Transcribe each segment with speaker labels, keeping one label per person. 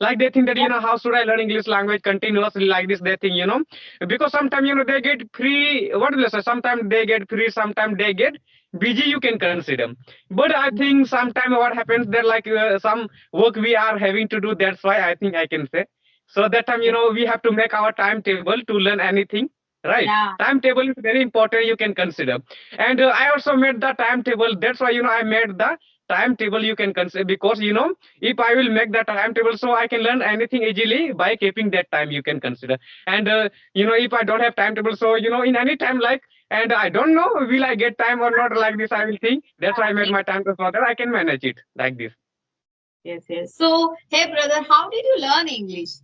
Speaker 1: Like they think that,
Speaker 2: Yeah.
Speaker 1: how should I learn English language continuously like this? They think, because sometimes, they get free, what will I say? Sometimes they get free, sometimes they get busy, you can consider. But I think sometimes what happens there, like some work we are having to do. That's why I think I can say. So that time,
Speaker 2: Yes.
Speaker 1: we have to make our timetable to learn anything. Right.
Speaker 2: Yeah.
Speaker 1: Timetable is very important. You can consider. And I also made the timetable. That's why, I made the timetable you can consider, because, if I will make the timetable, so I can learn anything easily by keeping that time you can consider. And, if I don't have timetable, so, in any time, like, and I don't know, will I get time or not, like this, I will think. That's why I made
Speaker 2: Yes.
Speaker 1: my timetable so that I can manage it like this.
Speaker 2: Yes. Yes. So, hey, brother, how did you learn English?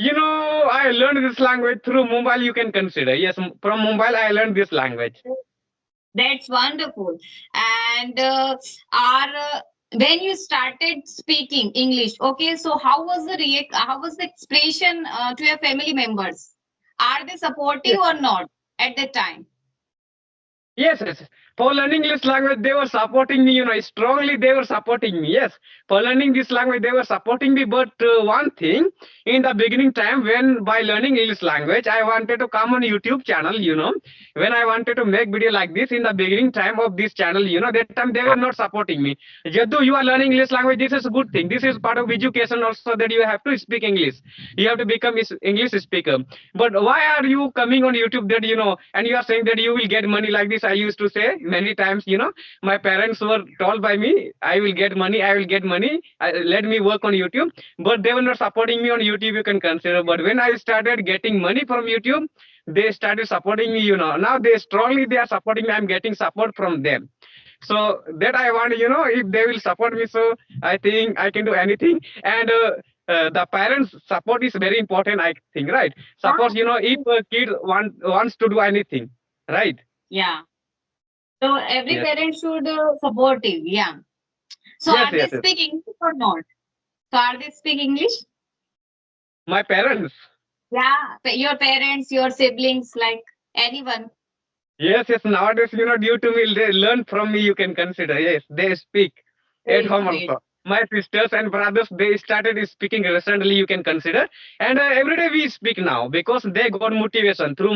Speaker 1: I learned this language through mobile, you can consider. Yes, from mobile, I learned this language.
Speaker 2: That's wonderful. And are when you started speaking English, okay, so how was the react? How was the expression to your family members? Are they supportive or not at that time?
Speaker 1: Yes, yes. For learning English language, they were supporting me, strongly they were supporting me. Yes, for learning this language, they were supporting me. But one thing, in the beginning time, when by learning English language, I wanted to come on YouTube channel, when I wanted to make video like this in the beginning time of this channel, that time they were not supporting me. Jadu, you are learning English language. This is a good thing. This is part of education also, that you have to speak English. You have to become English speaker. But why are you coming on YouTube, that, and you are saying that you will get money like this? I used to say many times, my parents were told by me, I will get money, I will get money, let me work on YouTube. But they were not supporting me on YouTube, you can consider. But when I started getting money from YouTube, they started supporting me, now they are supporting me. I'm getting support from them. So that I want, if they will support me, so I think I can do anything. And the parents support is very important, I think, right? Suppose, if a kid wants to do anything, right?
Speaker 2: Yeah. So every
Speaker 1: Yes,
Speaker 2: parent should supportive. Yeah. So
Speaker 1: yes,
Speaker 2: are they
Speaker 1: yes, yes.
Speaker 2: speak English or not? So are they speak English?
Speaker 1: My parents.
Speaker 2: Yeah. Your parents, your siblings, like anyone.
Speaker 1: Yes, yes. Nowadays, due to me, they learn from me. You can consider. Yes, they speak at
Speaker 2: Great,
Speaker 1: home
Speaker 2: great.
Speaker 1: also. My sisters and brothers, they started speaking recently. You can consider, and every day we speak now, because they got motivation through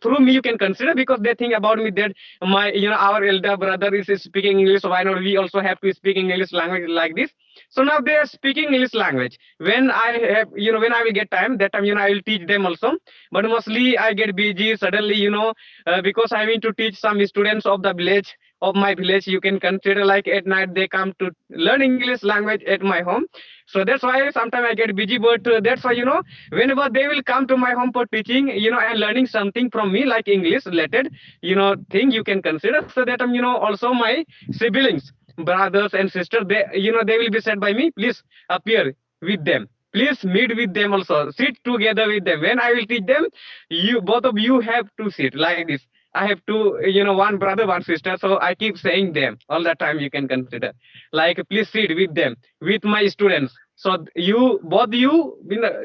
Speaker 1: through me. You can consider, because they think about me that our elder brother is speaking English. So why not we also have to speak English language like this? So now they are speaking English language. When I have, when I will get time, that time, I will teach them also. But mostly I get busy suddenly, because I mean to teach some students of the village, of my village. You can consider, like, at night they come to learn English language at my home. So that's why sometimes I get busy. But that's why, whenever they will come to my home for teaching, and learning something from me, like English related, thing, you can consider. So that also my siblings, brothers and sisters, they will be said by me, please appear with them, please meet with them also, sit together with them. When I will teach them, you both of you have to sit like this. I have to, one brother, one sister. So I keep saying them all the time. You can consider, like, please sit with them, with my students. So you, both you,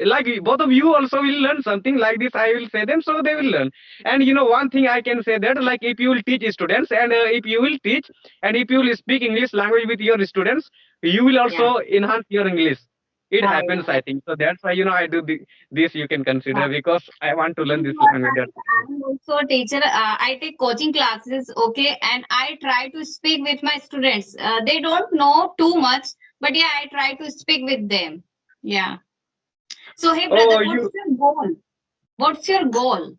Speaker 1: like, both of you also will learn something like this. I will say them, so they will learn. And one thing I can say, that, like, if you will teach students, and if you will teach, and if you will speak English language with your students, you will
Speaker 2: Yeah.
Speaker 1: also enhance your English. It
Speaker 2: Yeah,
Speaker 1: happens,
Speaker 2: yeah.
Speaker 1: I think. So that's why, I do this. You can
Speaker 2: Yeah.
Speaker 1: consider, because I want to learn
Speaker 2: You
Speaker 1: this
Speaker 2: know what?
Speaker 1: language.
Speaker 2: I'm also a teacher. I take coaching classes, okay, and I try to speak with my students. They don't know too much, but yeah, I try to speak with them. Yeah. So, hey,
Speaker 1: Oh,
Speaker 2: brother, what's your goal? What's your goal?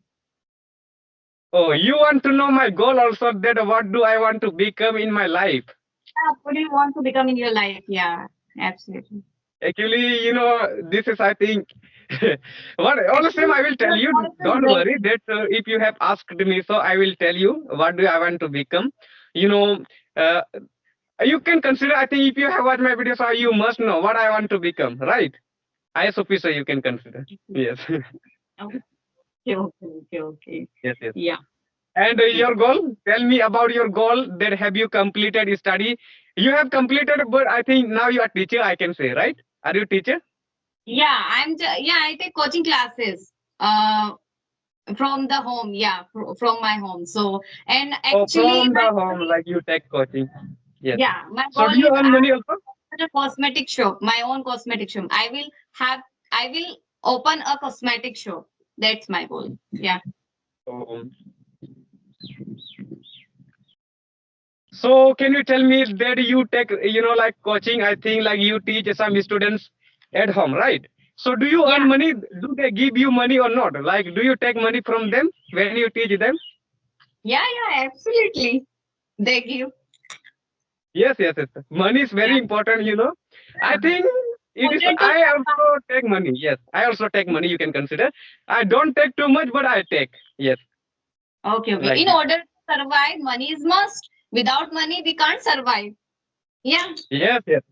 Speaker 1: you want to know my goal also, that what do I want to become in my life?
Speaker 2: Yeah, what do you want to become in your life? Yeah, absolutely.
Speaker 1: Actually, this is, I think, what all the same,
Speaker 2: Actually,
Speaker 1: I will tell
Speaker 2: your
Speaker 1: you.
Speaker 2: voice is
Speaker 1: Don't worry
Speaker 2: breaking.
Speaker 1: that if you have asked me, so I will tell you what do I want to become. You know, uh, you can consider. I think if you have watched my videos, so you must know what I want to become, right? IS officer, you can consider. Yes,
Speaker 2: Okay, okay, okay, okay.
Speaker 1: yes, yes.
Speaker 2: Yeah.
Speaker 1: And your goal? Tell me about your goal. That have you completed study? You have completed, but I think now you are teacher. I can say, right? Are you teacher?
Speaker 2: Yeah, yeah, I take coaching classes. From the home, yeah, from my home. So, and
Speaker 1: Oh,
Speaker 2: actually,
Speaker 1: from
Speaker 2: my
Speaker 1: the home, like you take coaching. Yes.
Speaker 2: yeah, my
Speaker 1: So
Speaker 2: goal
Speaker 1: do you
Speaker 2: is
Speaker 1: earn money also?
Speaker 2: a cosmetic shop, my own cosmetic shop. I will open a cosmetic shop. That's my goal. Yeah.
Speaker 1: Um, so can you tell me that you take, like coaching? I think like you teach some students at home, right? So do you earn
Speaker 2: Yeah.
Speaker 1: money? Do they give you money or not? Like, do you take money from them when you teach them?
Speaker 2: Yeah, yeah, absolutely. They give.
Speaker 1: Yes, yes, yes. Money is very
Speaker 2: Yeah.
Speaker 1: important, I think
Speaker 2: In
Speaker 1: it is.
Speaker 2: order to
Speaker 1: I
Speaker 2: survive.
Speaker 1: also take money. Yes, I also take money. You can consider. I don't take too much, but I take. Yes,
Speaker 2: Okay, okay.
Speaker 1: like
Speaker 2: In
Speaker 1: this.
Speaker 2: order to survive, money is must. Without money, we can't survive. Yeah.
Speaker 1: Yes, yes.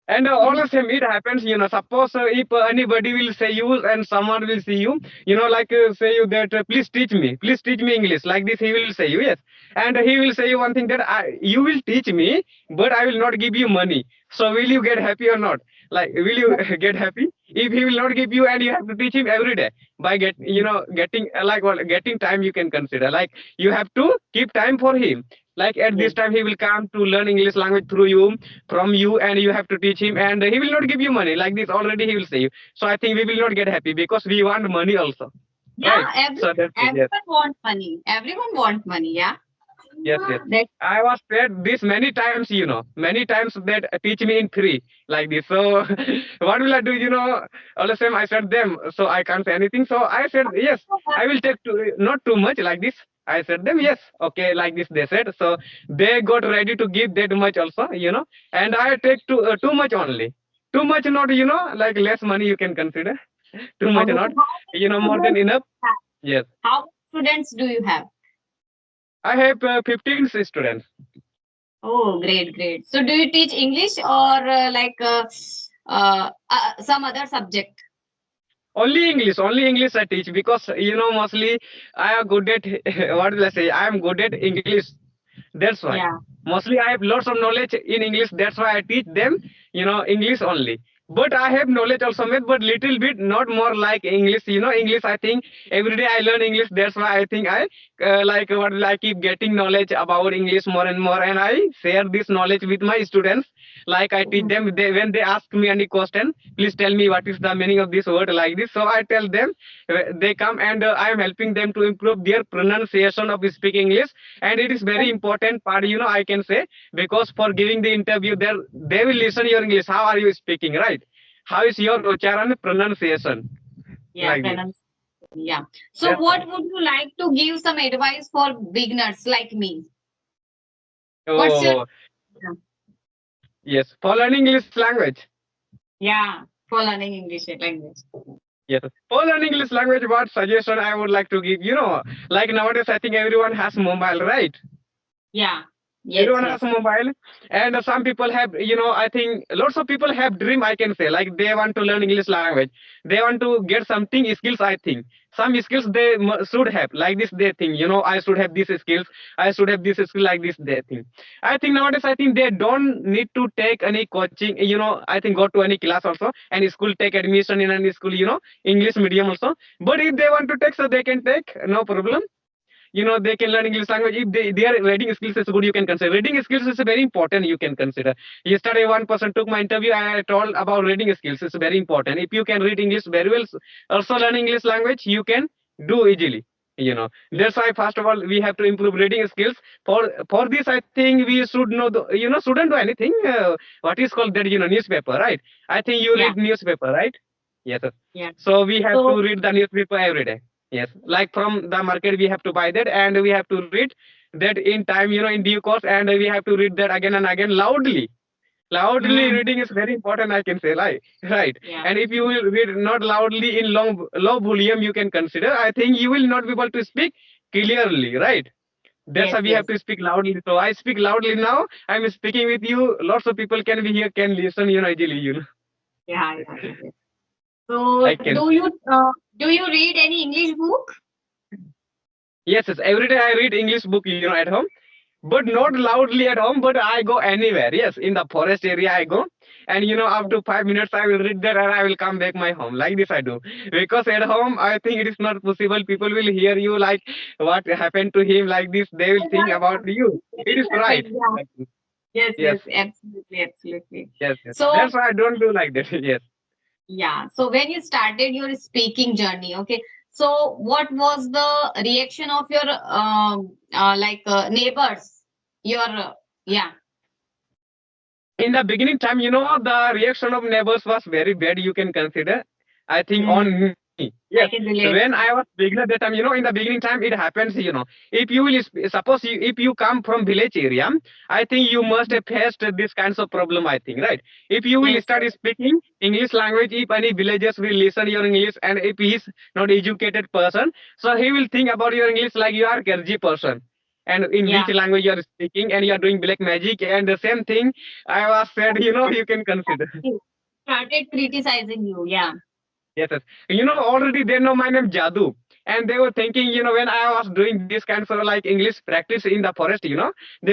Speaker 1: And all the same, it happens, suppose if anybody will say you and someone will see you, like say you that, please teach me English. Like this, he will say you, yes. And he will say you one thing that you will teach me, but I will not give you money. So will you get happy or not? Like, will you get happy? If he will not give you and you have to teach him every day by getting like what getting time you can consider. Like you have to keep time for him. Like at this
Speaker 2: Yes.
Speaker 1: time he will come to learn English language through you from you and you have to teach him and he will not give you money like this already he will say you, so I think we will not get happy because we want money also,
Speaker 2: Yeah,
Speaker 1: right? So that's it, yes.
Speaker 2: everyone want money. Everyone want money. Yeah.
Speaker 1: Yes, yes.
Speaker 2: That.
Speaker 1: I was said this many times, many times that teach me in free like this. So what will I do? All the same I said them, so I can't say anything. So I said yes, I will take not too much like this. I said them yes, okay, like this they said. So they got ready to give that much also, and I take too much only. Too much not, like less money you can consider. Too much
Speaker 2: Okay. So
Speaker 1: not,
Speaker 2: how
Speaker 1: more
Speaker 2: many
Speaker 1: than
Speaker 2: students
Speaker 1: enough.
Speaker 2: do you have?
Speaker 1: Yes,
Speaker 2: How many students do you have?
Speaker 1: I have 15 students.
Speaker 2: Oh, great, great. So do you teach English or some other subject?
Speaker 1: Only English I teach because mostly I am good at what will I say? I am good at English. That's why.
Speaker 2: Yeah.
Speaker 1: Mostly I have lots of knowledge in English. That's why I teach them, English only. But I have knowledge also, mate, but little bit, not more like English. English. I think every day I learn English. That's why I think I like what will I keep getting knowledge about English more and more, and I share this knowledge with my students. Like I teach them when they ask me any question, please tell me what is the meaning of this word like this. So I tell them, they come and I am helping them to improve their pronunciation of speaking English, and it is very important part, I can say, because for giving the interview there they will listen your English, how are you speaking, right? How is your ucharan pronunciation,
Speaker 2: Yeah,
Speaker 1: like this.
Speaker 2: pronunciation. Yeah. So
Speaker 1: That's why.
Speaker 2: what would you like to give some advice for beginners like me? What's your?
Speaker 1: Oh, yes, for learning English language.
Speaker 2: Yeah, for learning English language.
Speaker 1: Yes, for learning English language, what suggestion I would like to give, like nowadays I think everyone has mobile, right?
Speaker 2: Yeah. Yes,
Speaker 1: Everyone has
Speaker 2: yes.
Speaker 1: a mobile, and some people have, I think lots of people have dream, I can say, like they want to learn English language, they want to get something skills. I think some skills they should have, like this they think, I should have these skills, I should have this skill, like this they think. I think nowadays I think they don't need to take any coaching, I think go to any class also, and school take admission in any school, English medium also. But if they want to take, so they can take, no problem. They can learn English language if their reading skills is good. You can consider reading skills is very important, you can consider. Yesterday one person took my interview, I told about reading skills is very important. If you can read English very well, also learn English language you can do easily. That's why first of all we have to improve reading skills. For this I think we should know shouldn't do anything, what is called that, newspaper, right? I think you
Speaker 2: Yeah,
Speaker 1: read newspaper, right? Yes, sir.
Speaker 2: yeah.
Speaker 1: So we have
Speaker 2: So
Speaker 1: to read the newspaper every day. Yes, like from the market we have to buy that, and we have to read that in time, in due course, and we have to read that again and again loudly. Loudly
Speaker 2: mm,
Speaker 1: reading is very important, I can say, like, right?
Speaker 2: yeah.
Speaker 1: And if you will read not loudly in low volume, you can consider. I think you will not be able to speak clearly, right? That's
Speaker 2: Yes,
Speaker 1: why we have
Speaker 2: yes.
Speaker 1: to speak loudly. So I speak loudly now. I'm speaking with you. Lots of people can be here, can listen, easily.
Speaker 2: Yeah, yeah, yeah, yeah. So
Speaker 1: I can.
Speaker 2: do you read any English book?
Speaker 1: Yes, yes. Every day I read English book, at home, but not loudly at home. But I go anywhere. Yes, in the forest area I go, and after 5 minutes I will read there and I will come back my home. Like this I do, because at home I think it is not possible. People will hear you like what happened to him. Like this, they will think about you. It is right.
Speaker 2: Yeah.
Speaker 1: Like this.
Speaker 2: Yes, yes,
Speaker 1: Yes,
Speaker 2: absolutely, absolutely.
Speaker 1: yes, yes.
Speaker 2: So
Speaker 1: That's why I don't do like that. Yes.
Speaker 2: yeah, so when you started your speaking journey, okay, so what was the reaction of your neighbors? Your yeah.
Speaker 1: In the beginning time, the reaction of neighbors was very bad. You can consider, I think, on
Speaker 2: Hmm.
Speaker 1: me. Yes,
Speaker 2: I can relate.
Speaker 1: when I was beginner that time, in the beginning time, it happens. If you will suppose if you come from village area, I think you must have faced this kinds of problem. I think, right? If you will
Speaker 2: Yes,
Speaker 1: start speaking English language, if any villagers will listen your English, and if he is not educated person, so he will think about your English like you are Gerji person, and in which
Speaker 2: yeah.
Speaker 1: language you are speaking, and you are doing black magic, and the same thing I was said, you can consider.
Speaker 2: Started criticizing you. Yeah.
Speaker 1: Yes, yes. Already they know my name Jadu. And they were thinking, when I was doing this kind of like English practice in the forest, they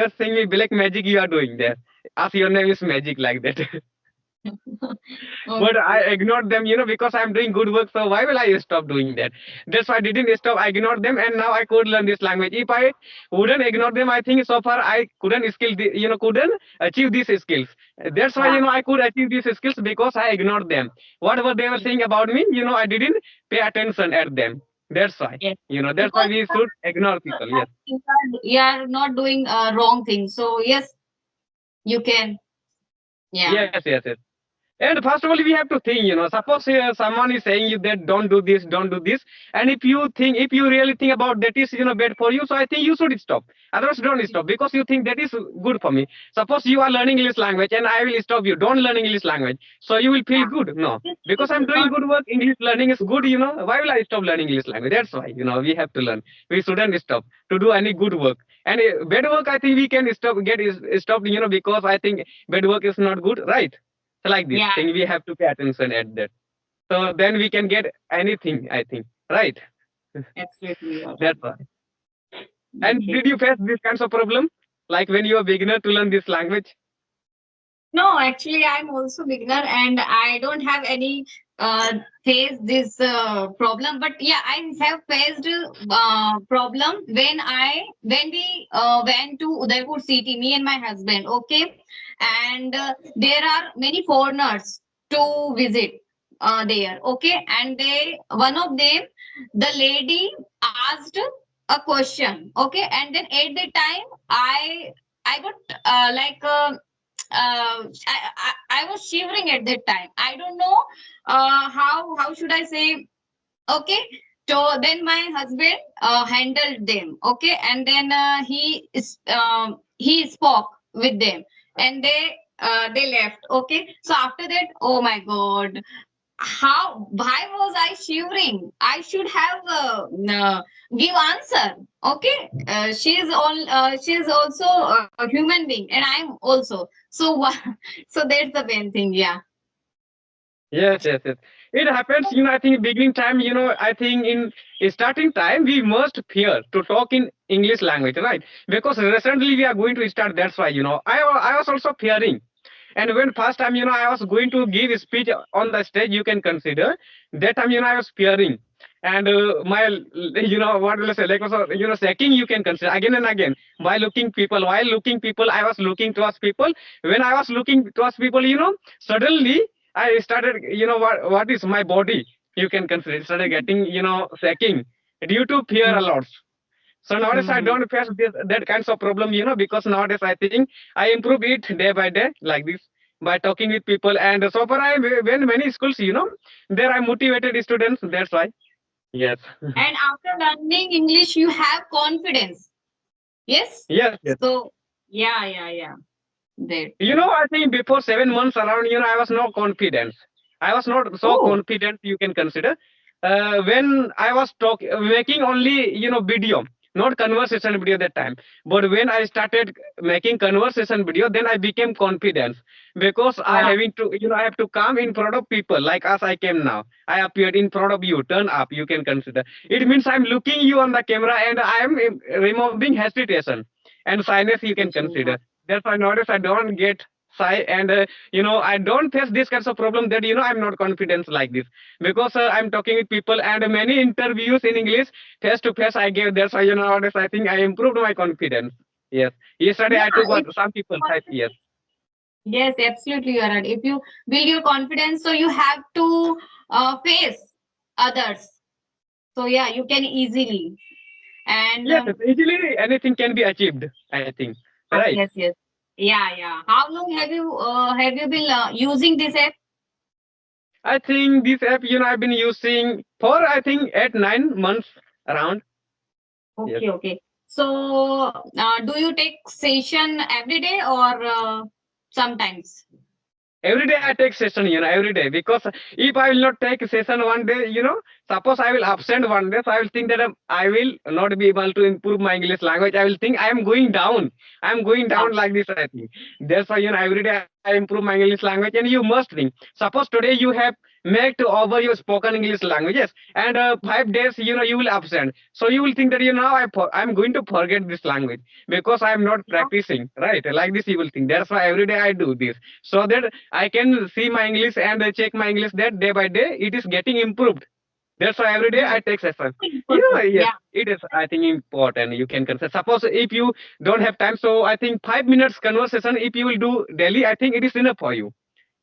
Speaker 1: were saying me black magic you are doing there. As your name is magic like that. But I
Speaker 2: Okay.
Speaker 1: ignored them, because I'm doing good work. So why will I stop doing that? That's why I didn't stop. I ignored them, and now I could learn this language. If I wouldn't ignore them, I think so far I couldn't couldn't achieve these skills. That's why
Speaker 2: Yeah.
Speaker 1: I could achieve these skills because I ignored them. Whatever they were saying about me, I didn't pay attention at them. That's why.
Speaker 2: Yes.
Speaker 1: That's why
Speaker 2: Because
Speaker 1: we should ignore people. Yes.
Speaker 2: you are not doing wrong things. So yes, you can. Yeah.
Speaker 1: Yes. Yes. Yes. And first of all, we have to think, suppose someone is saying you that don't do this. And if you really think about that is, bad for you, so I think you should stop. Otherwise, don't stop because you think that is good for me. Suppose you are learning English language and I will stop you. Don't learn English language. So you will feel
Speaker 2: Yeah.
Speaker 1: good. No,
Speaker 2: This
Speaker 1: because I'm
Speaker 2: will
Speaker 1: doing
Speaker 2: not.
Speaker 1: good work. English learning is good, Why will I stop learning English language? That's why, we have to learn. We shouldn't stop to do any good work. And bad work, I think we can stopped, because I think bad work is not good, right? So like this
Speaker 2: Yeah.
Speaker 1: thing, we have to pay attention at that. So then we can get anything, I think. Right?
Speaker 2: Absolutely, you are right.
Speaker 1: That's why. And
Speaker 2: Okay.
Speaker 1: did you face this kinds of problem? Like when you are beginner to learn this language?
Speaker 2: No, actually, I'm also beginner and I don't have any face this problem. But yeah, I have faced problem when we went to Udaipur city, me and my husband. Okay, and there are many foreigners to visit there. Okay, and they one of them, the lady asked a question. Okay, and then at the time I got I was shivering at that time. I don't know how should I say. Okay, so then my husband handled them. Okay, and then he spoke with them, and they left. Okay, so after that, oh my God, how why was I shivering? I should have give answer. Okay, she is also a human being, and I'm also. So so that's the main thing. Yeah.
Speaker 1: Yes, yes, yes. It happens, I think beginning time, I think in starting time, we must fear to talk in English language, right? Because recently we are going to start, that's why, I was also fearing. And when first time, I was going to give a speech on the stage, you can consider that time, I was fearing. And what will I say, like, also, second, you can consider again and again by looking people, while looking people, I was looking towards people. When I was looking towards people, suddenly I started, what is my body, you can consider, it started getting, shaking due to fear a lot. So nowadays I
Speaker 2: Mm-hmm.
Speaker 1: don't face that kinds of problem, because nowadays I think I improve it day by day like this by talking with people. And so far I when many schools, there are motivated students. That's why. Yes.
Speaker 2: And after learning English, you have confidence. Yes.
Speaker 1: Yes, yes.
Speaker 2: So yeah, yeah, yeah. There.
Speaker 1: I think before 7 months around, I was no confidence. I was not so
Speaker 2: Oh.
Speaker 1: confident, you can consider. When I was making only, video, not conversation video that time. But when I started making conversation video, then I became confident because I
Speaker 2: Yeah.
Speaker 1: having to, I have to come in front of people like as I came now. I appeared in front of you, turn up, you can consider. It means I'm looking you on the camera and I am removing hesitation and shyness, you can
Speaker 2: Yeah.
Speaker 1: consider. That's why nowadays I don't get shy, and I don't face this kinds of problem that I'm not confident like this because I'm talking with people and many interviews in English face to face I gave. That's why nowadays I think I improved my confidence. Yes. Yesterday I
Speaker 2: Yeah,
Speaker 1: took
Speaker 2: if
Speaker 1: what some people type. Yes.
Speaker 2: yes, absolutely, you're right. If you build your confidence, so you have to face others. So yeah, you can easily. And
Speaker 1: Yes. Easily anything can be achieved, I think. Right.
Speaker 2: yes, yes, yeah, yeah. How long have you been using this app?
Speaker 1: I think this app, I've been using for I think 8 9 months around. Yes.
Speaker 2: Okay, okay. So do you take session every day or sometimes?
Speaker 1: Every day I take session, every day, because if I will not take session one day, suppose I will absent one day, so I will think that I will not be able to improve my English language. I will think I am going down. I am going
Speaker 2: Yeah,
Speaker 1: down like this, I think. That's why, every day I improve my English language. And you must think, suppose today you have made to over your spoken English languages, and 5 days, you will absent. So you will think that, now I'm going to forget this language because I am not
Speaker 2: yeah,
Speaker 1: practicing, right? Like this, you will think. That's why every day I do this, so that I can see my English and check my English that day by day it is getting improved. That's why every day
Speaker 2: yes.
Speaker 1: I take session.
Speaker 2: Important.
Speaker 1: Yes,
Speaker 2: Yeah,
Speaker 1: it is, I think, important. You can consider. Suppose if you don't have time, so I think 5 minutes conversation, if you will do daily, I think it is enough for you.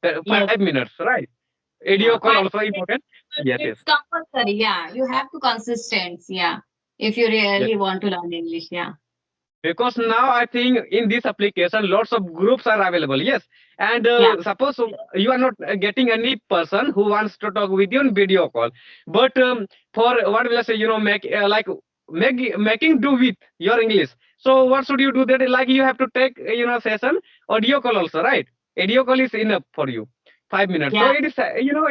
Speaker 2: yes,
Speaker 1: 5 minutes, right? Video
Speaker 2: yeah.
Speaker 1: call
Speaker 2: Five
Speaker 1: also
Speaker 2: minutes,
Speaker 1: important.
Speaker 2: but
Speaker 1: Yes, yes.
Speaker 2: it's compulsory. Yeah, you have to consistent. Yeah, if you
Speaker 1: Yes.
Speaker 2: really want to learn English. Yeah,
Speaker 1: Because now I think in this application lots of groups are available. Yes. And
Speaker 2: yeah,
Speaker 1: suppose you are not getting any person who wants to talk with you on video call, but for what will I say, make making do with your English. So what should you do? That like you have to take session audio call also, right? Audio call is enough for you. 5 minutes. So
Speaker 2: yeah.
Speaker 1: it is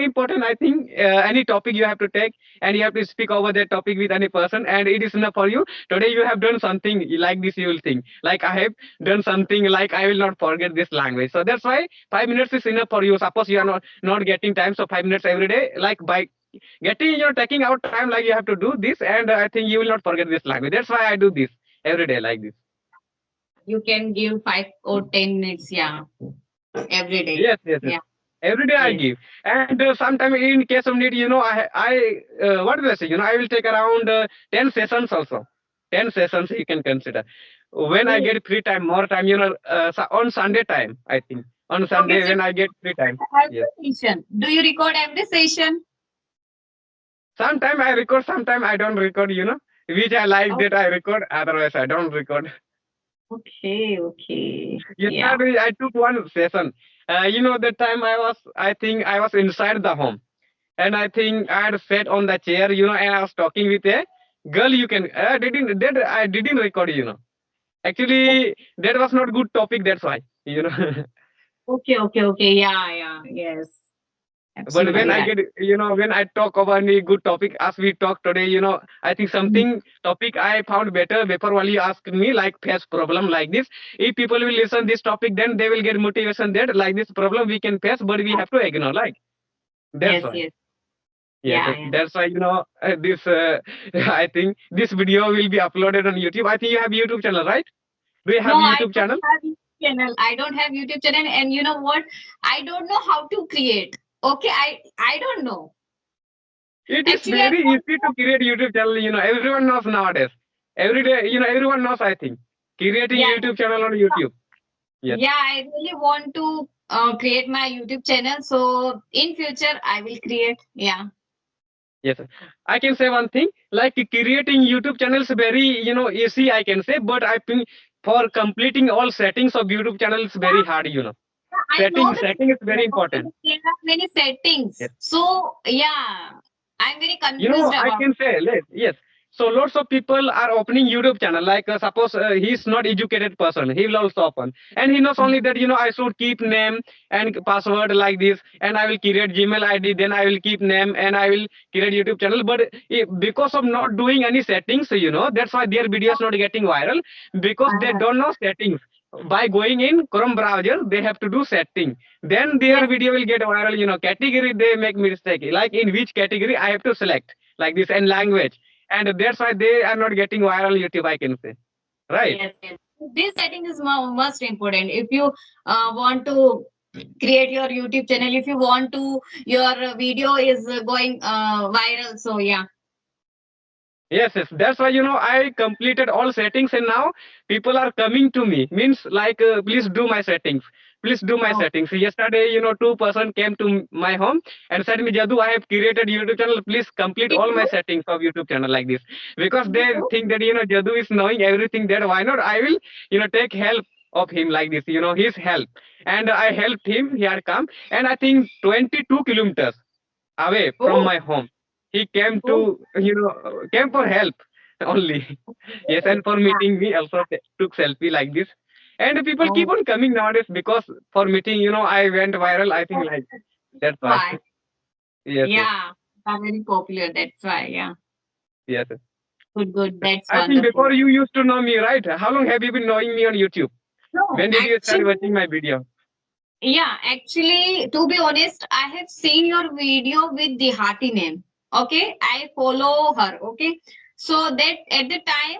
Speaker 1: important, I think. Any topic you have to take, and you have to speak over that topic with any person, and it is enough for you. Today you have done something like this, you will think like I have done something, like I will not forget this language. So that's why 5 minutes is enough for you. Suppose you are not getting time, so 5 minutes every day, like by getting taking out time, like you have to do this, and I think you will not forget this language. That's why I do this every day like this.
Speaker 2: You can give 5 or 10 minutes. Yeah, every day.
Speaker 1: Yes, yes, yes.
Speaker 2: Yeah,
Speaker 1: Every day I
Speaker 2: yes.
Speaker 1: give, and sometime in case of need, what will I say? I will take around 10 sessions also. 10 sessions you can consider. When I
Speaker 2: Oh,
Speaker 1: get free time, more time, on Sunday time, I think on
Speaker 2: okay.
Speaker 1: Sunday
Speaker 2: So
Speaker 1: when I get free time. Yes.
Speaker 2: every session. Do you record every session?
Speaker 1: Sometime I record, sometime I don't record. Which I like
Speaker 2: Oh,
Speaker 1: that I record. Otherwise I don't record.
Speaker 2: okay, okay. Yeah.
Speaker 1: Yesterday I took one session. That time I think I was inside the home. And I think I had sat on the chair, and I was talking with a girl. You can I didn't record, Actually, that was not good topic. That's why.
Speaker 2: Okay, okay, okay. Yeah, yeah. Yes.
Speaker 1: But when
Speaker 2: Absolutely
Speaker 1: I
Speaker 2: right.
Speaker 1: get, when I talk about any good topic as we talk today, I think
Speaker 2: Mm.
Speaker 1: something topic I found better before while you ask me like face problem like this. If people will listen this topic, then they will get motivation that like this problem we can face, but we have to ignore. Like that's
Speaker 2: Yes,
Speaker 1: why.
Speaker 2: yes.
Speaker 1: Yes,
Speaker 2: Yeah, yeah.
Speaker 1: that's why this. I think this video will be uploaded on YouTube. I think you have YouTube channel, right? Do you
Speaker 2: No,
Speaker 1: have
Speaker 2: I
Speaker 1: YouTube
Speaker 2: don't
Speaker 1: channel?
Speaker 2: have YouTube channel. I don't have YouTube channel, and you know what? I don't know how to create. Okay, I don't know.
Speaker 1: It is
Speaker 2: Actually, I
Speaker 1: very
Speaker 2: want
Speaker 1: easy to create YouTube channel. Everyone knows nowadays. Every day, everyone knows. I think creating
Speaker 2: yeah,
Speaker 1: YouTube channel on YouTube. Yes,
Speaker 2: yeah. I really want to create my YouTube channel. So in future, I will create. Yeah.
Speaker 1: yes. I can say one thing like creating YouTube channel is very easy. I can say, but I think for completing all settings of YouTube channel is very hard.
Speaker 2: I know
Speaker 1: Setting is
Speaker 2: that
Speaker 1: very important.
Speaker 2: there are many settings.
Speaker 1: Yes.
Speaker 2: So yeah, I'm very confused
Speaker 1: I
Speaker 2: about.
Speaker 1: can say, yes. So lots of people are opening YouTube channel. Like suppose he's not educated person, he will also open, and he knows only that I should keep name and password like this, and I will create Gmail ID, then I will keep name, and I will create YouTube channel. But because of not doing any settings, that's why their videos not getting viral because they
Speaker 2: Uh,
Speaker 1: don't know settings. By going in Chrome browser, they have to do setting, then their
Speaker 2: yes,
Speaker 1: video will get viral. Category they make mistake, like in which category I have to select like this, and language, and that's why they are not getting viral YouTube, I can say, right?
Speaker 2: yes, yes. This setting is most important. If you want to create your YouTube channel, if you want to your video is going viral, so yeah.
Speaker 1: Yes, yes. That's why, I completed all settings and now people are coming to me. Means like, please do my settings. Please do my
Speaker 2: Oh,
Speaker 1: settings. Yesterday, two-person came to my home and said me, Jadu, I have created YouTube channel. Please complete
Speaker 2: did
Speaker 1: all my
Speaker 2: you?
Speaker 1: settings of YouTube channel like this. Because
Speaker 2: Did
Speaker 1: they
Speaker 2: you?
Speaker 1: think that, Jadu is knowing everything that why not? I will, take help of him like this, his help. And I helped him. He had come. And I think 22 kilometers away from
Speaker 2: Oh,
Speaker 1: my home. He came
Speaker 2: oh,
Speaker 1: to, came for help only. Yes,
Speaker 2: okay.
Speaker 1: and for
Speaker 2: Yeah.
Speaker 1: meeting me also took selfie like this. And people keep
Speaker 2: Oh,
Speaker 1: on coming nowadays because for meeting, I went viral. I think like
Speaker 2: that's
Speaker 1: that's why.
Speaker 2: why.
Speaker 1: Yes, yes,
Speaker 2: Yeah, are very popular. That's why. Yeah.
Speaker 1: yes, yes.
Speaker 2: Good, good. That's
Speaker 1: I think
Speaker 2: wonderful.
Speaker 1: before you used to know me, right? How long have you been knowing me on YouTube?
Speaker 2: No,
Speaker 1: When did you start
Speaker 2: actually,
Speaker 1: watching my video?
Speaker 2: yeah, actually, to be honest, I have seen your video with the Hati name. Okay, I follow her. Okay, so that at the time,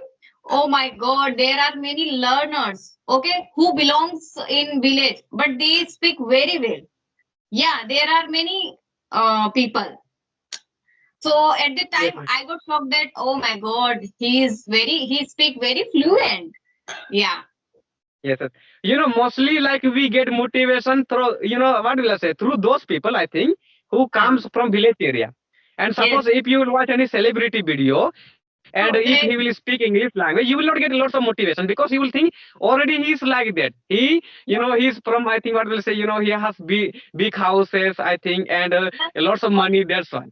Speaker 2: oh my God, there are many learners. Okay, who belongs in village, but they speak very well. Yeah, there are many people. So at the
Speaker 1: Yes,
Speaker 2: time, I got shocked that oh my God, he speak very fluent. Yeah,
Speaker 1: yes, yes. Mostly like we get motivation through, what will I say, through those people, I think, who
Speaker 2: yeah,
Speaker 1: comes from village area. And suppose
Speaker 2: yes.
Speaker 1: if you will watch any celebrity video, and if
Speaker 2: So
Speaker 1: he will
Speaker 2: they,
Speaker 1: speak English language, you will not get lots of motivation because you will think already he is like that. He's from, I think, what will say, he has big houses, I think, and lots of money. That's why.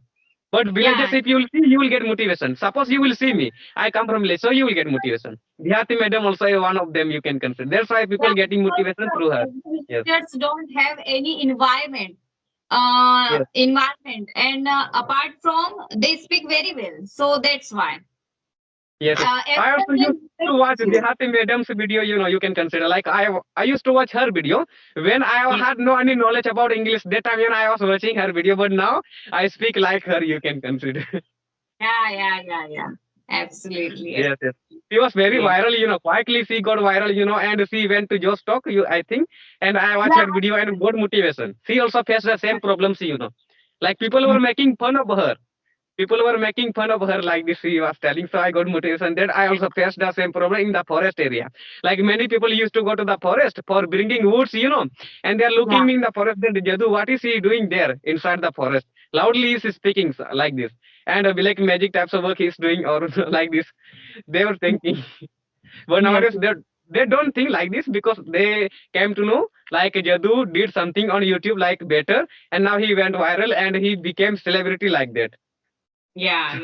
Speaker 1: But villages,
Speaker 2: yeah,
Speaker 1: if you will see, you will get motivation. Suppose you will see me, I come from village, so you will get motivation. Dhyati madam also one of them you can consider. That's why
Speaker 2: yeah,
Speaker 1: people getting
Speaker 2: because
Speaker 1: motivation through her. Yes,
Speaker 2: villagers don't have any
Speaker 1: yes,
Speaker 2: environment, and apart from they speak very well, so that's why
Speaker 1: yes. I
Speaker 2: everyone
Speaker 1: also
Speaker 2: can
Speaker 1: used to
Speaker 2: relate
Speaker 1: watch
Speaker 2: with you.
Speaker 1: Dhyati madam's video. You can consider like I used to watch her video when I
Speaker 2: Yeah,
Speaker 1: had no any knowledge about English. That time, I was watching her video, but now I speak like her. You can consider.
Speaker 2: yeah. Absolutely, yes.
Speaker 1: Yes, yes. She was very
Speaker 2: Yes.
Speaker 1: viral, quietly she got viral, and she went to Joe's talk, I think, and I watched
Speaker 2: Yeah.
Speaker 1: her video and got motivation. She also faced the same problems, like people were making fun of her. People were making fun of her like this, she was telling. So I got motivation that I also faced the same problem in the forest area. Like many people used to go to the forest for bringing woods, and they're
Speaker 2: Yeah.
Speaker 1: looking me in the forest. Then Jadu, what is he doing there inside the forest? Loudly he's speaking like this, and be like magic types of work he's doing or like this. They were thinking, but
Speaker 2: Yes.
Speaker 1: nowadays they don't think like this because they came to know like Jadu did something on YouTube like better, and now he went viral and he became celebrity like that.
Speaker 2: Yeah.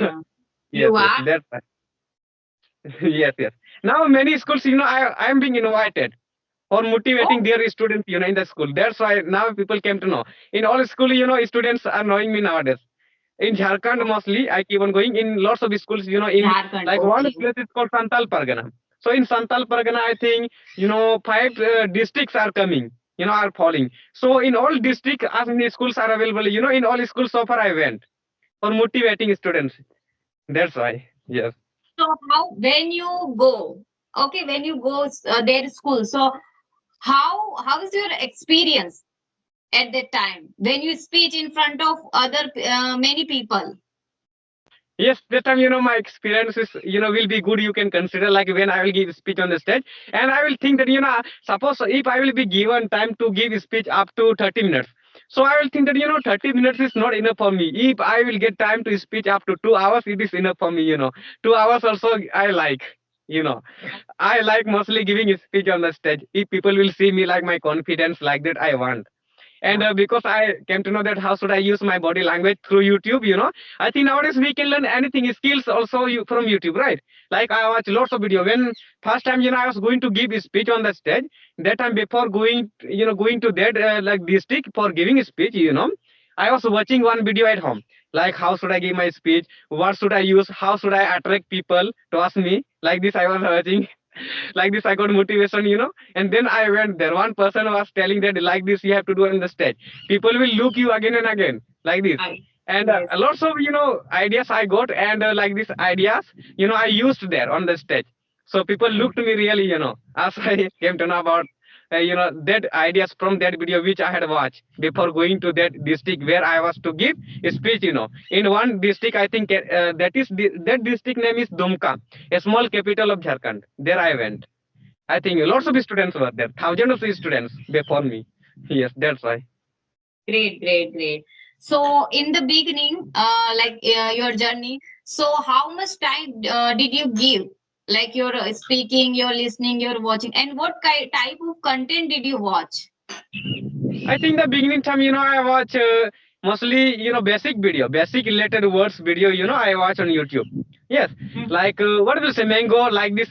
Speaker 1: Yes,
Speaker 2: You
Speaker 1: yes,
Speaker 2: are.
Speaker 1: that's right. Yes, yes. Now many schools, I am being invited for motivating
Speaker 2: Oh,
Speaker 1: their students, in the school. That's why now people came to know. In all school, students are knowing me nowadays. In Jharkhand mostly, I keep on going in lots of schools, in
Speaker 2: Jharkhand.
Speaker 1: like one
Speaker 2: Okay.
Speaker 1: place is called Santal Pargana. So in Santal Pargana, I think, five districts are coming, are falling. So in all districts, as many schools are available, in all schools so far I went for motivating students. That's why. Yes.
Speaker 2: So how when you go, okay, when you go their school, so how is your experience at that time when you speak in front of other many people?
Speaker 1: Yes, that time, my experiences, will be good. You can consider like when I will give speech on the stage, and I will think that, suppose if I will be given time to give speech up to 30 minutes. So I will think that, 30 minutes is not enough for me. If I will get time to speech up to 2 hours, it is enough for me, 2 hours also I like, you know. I like mostly giving a speech on the stage. If people will see me like my confidence like that, I want. And
Speaker 2: Yeah.
Speaker 1: because I came to know that how should I use my body language through YouTube, I think nowadays we can learn anything, skills also from YouTube, right? Like I watch lots of video. When first time, I was going to give a speech on the stage, that time before going to that like district for giving a speech, I was watching one video at home. Like how should I give my speech? What should I use? How should I attract people to ask me? Like this, I was watching. Like this, I got motivation, and then I went there. One person was telling that like this you have to do on the stage. People will look you again and again like this.
Speaker 2: Right.
Speaker 1: And
Speaker 2: Yes.
Speaker 1: lots of ideas I got, and like these ideas I used there on the stage. So people looked to me really, as I came to know about that ideas from that video which I had watched before going to that district where I was to give a speech. In one district, I think that district name is Dumka, a small capital of Jharkhand. There I went. I think lots of students were there, thousands of students before me. Yes, that's why.
Speaker 2: Great, great, great. So, in the beginning, your journey, so how much time did you give? Like you're speaking, you're listening, you're watching, and what type of content did you watch?
Speaker 1: I think the beginning time, I watch mostly, basic video, basic related words video, I watch on YouTube. Yes, like what will say mango like this.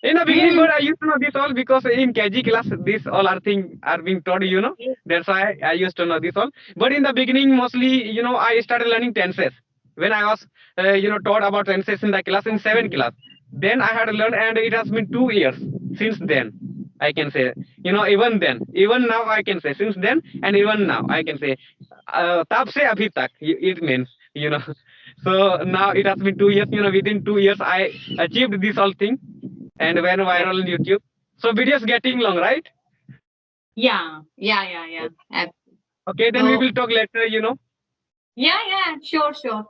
Speaker 1: In the beginning,
Speaker 2: Mm-hmm.
Speaker 1: but I used to know this all because in KG class, this all are being taught. That's why I used to know this all. But in the beginning, mostly, I started learning tenses when I was, taught about tenses in the class in 7th class. Then I had learned, and it has been 2 years since then. I can say, even then, even now, I can say since then, and even now, I can say, tab se abhi tak. It means, So now it has been 2 years. Within 2 years, I achieved this all thing and went viral on YouTube. So videos getting long, right?
Speaker 2: Yeah, yeah, yeah, yeah.
Speaker 1: Okay, then we
Speaker 2: So,
Speaker 1: will talk later.
Speaker 2: yeah, yeah, sure, sure.